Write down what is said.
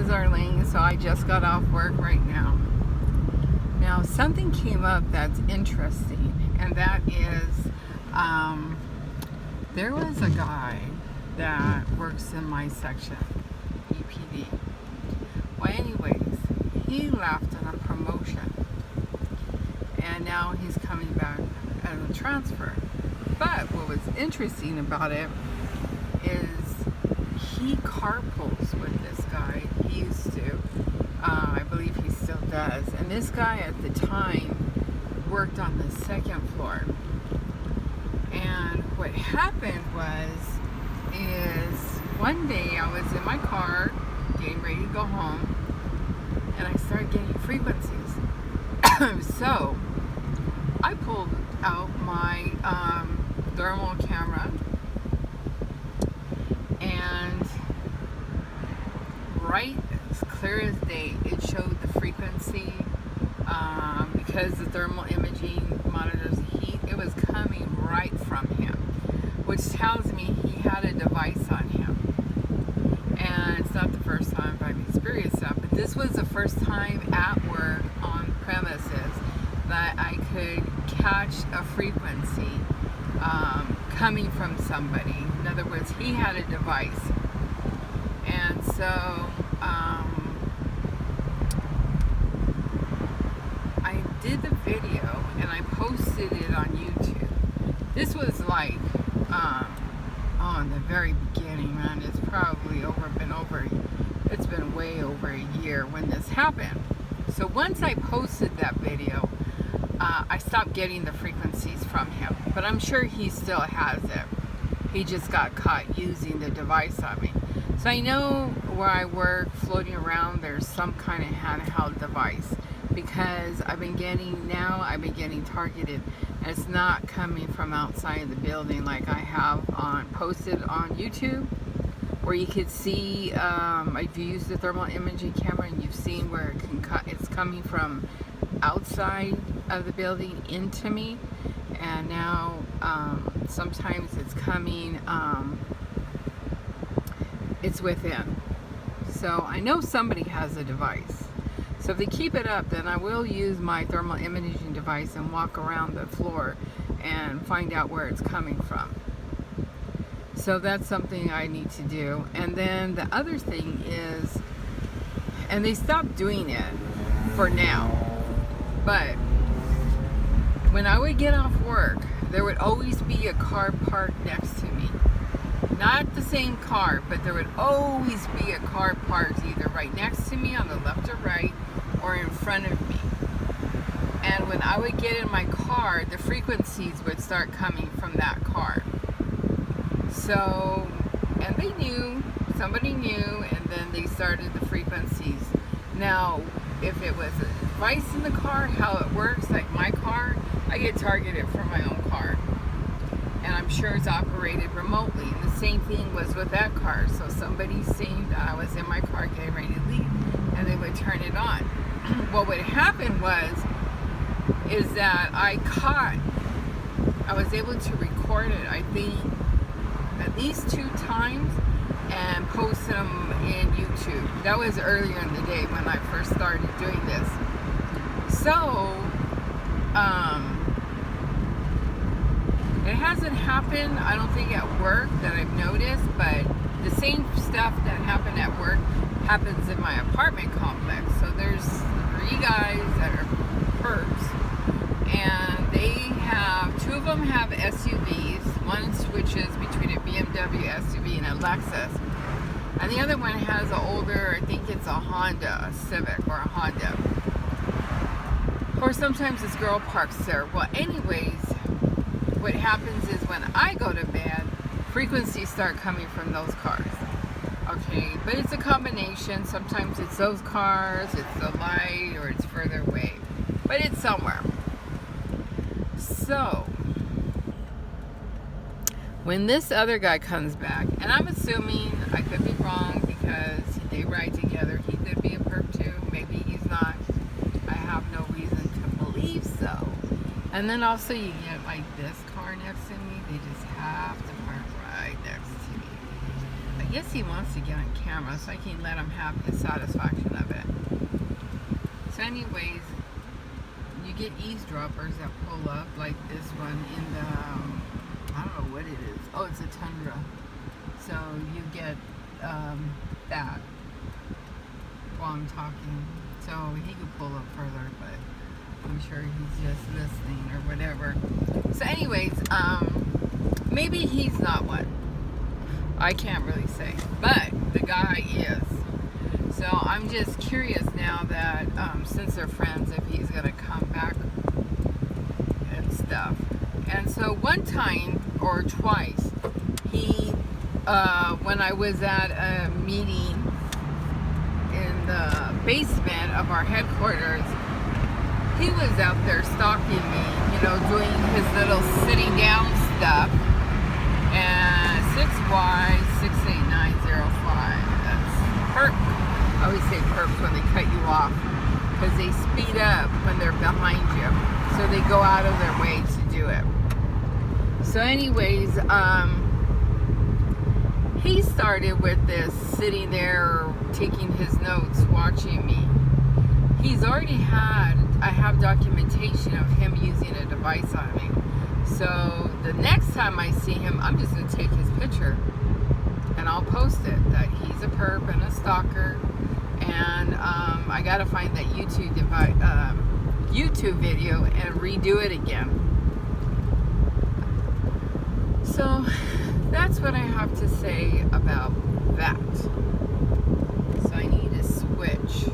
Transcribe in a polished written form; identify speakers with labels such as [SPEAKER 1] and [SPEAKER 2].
[SPEAKER 1] is Arlene. So I just got off work right now. Now something came up that's interesting, and that is there was a guy that works in my section, EPD. Well, anyways, he left on a promotion, and now he's coming back as a transfer. But what was interesting about it is he carpools with this guy. He used to. I believe he still does. And this guy at the time worked on the second floor. And what happened is one day I was in my car getting ready to go home, and I started getting frequencies. So I pulled out my thermal camera, and right as clear as day, it showed the frequency because the thermal imaging monitors the heat. It was coming right from him, which tells me he had a device on him. And it's not the first time I've experienced that, but this was the first time at work on premises that I could catch a frequency coming from somebody. In other words, he had a device. And so I did the video and I posted it on YouTube. This was like in the very beginning, man. It's probably it's been way over a year when this happened. So once I posted that video, I stopped getting the frequencies from him, but I'm sure he still has it. He just got caught using the device on me. So I know where I work, floating around, there's some kind of handheld device, because I've been getting targeted, and it's not coming from outside the building like I have posted on YouTube, where you could see if you use the thermal imaging camera and you've seen where it's coming from outside of the building into me, and now sometimes it's coming it's within. So I know somebody has a device. So if they keep it up, then I will use my thermal imaging device and walk around the floor and find out where it's coming from. So that's something I need to do. And then the other thing is, and they stopped doing it for now, but when I would get off work, there would always be a car parked next to me. Not the same car, but there would always be a car parked either right next to me on the left or right, or in front of me. And when I would get in my car, the frequencies would start coming from that car. So, and they knew, somebody knew, and then they started the frequencies. Now, if it was a device in the car, how it works, like my car, I get targeted from my own car. And I'm sure it's operated remotely. And the same thing was with that car. So somebody seen that I was in my car getting ready to leave, and they would turn it on. What would happen is that I was able to record it, I think, at least 2 times, and post them in YouTube. That was earlier in the day when I first started doing this. So, it hasn't happened, I don't think, at work that I've noticed, but the same stuff that happened at work happens in my apartment complex. So there's 3 guys that are perps, and two of them have SUVs. One switches between a BMW SUV and a Lexus, and the other one has an older, I think it's a Honda, a Civic or a Honda. Or sometimes this girl parks there. Well, anyways, what happens is when I go to bed, frequencies start coming from those cars. Okay, but it's a combination. Sometimes it's those cars, it's the light, or it's further away. But it's somewhere. So, when this other guy comes back, and I'm assuming, I could be wrong because they ride together, he could be a perp too, maybe he's not. I have no reason to believe so. And then also you get like this car next to me, they just have to park right next to me. Like guess he wants to get on camera so I can let him have the satisfaction of it. So anyways, you get eavesdroppers that pull up like this one in the, I don't know what it is. Oh, it's a Tundra. So you get that while I'm talking. So he could pull up further, but I'm sure he's just listening or whatever. So anyways, maybe he's not one. I can't really say. But the guy is. So I'm just curious now that since they're friends, if he's going to come back and stuff. And so one time or twice, he, when I was at a meeting in the basement of our headquarters, he was out there stalking me, you know, doing his little sitting down stuff. And 6Y68905, that's perp. I always say perps when they cut you off, because they speed up when they're behind you. So they go out of their way to do it. So anyways, he started with this, sitting there, taking his notes, watching me. He's already had, I have documentation of him using a device on me. So the next time I see him, I'm just going to take his picture and I'll post it, that he's a perp and a stalker. And I got to find that YouTube video and redo it again. So that's what I have to say about that. So I need to switch.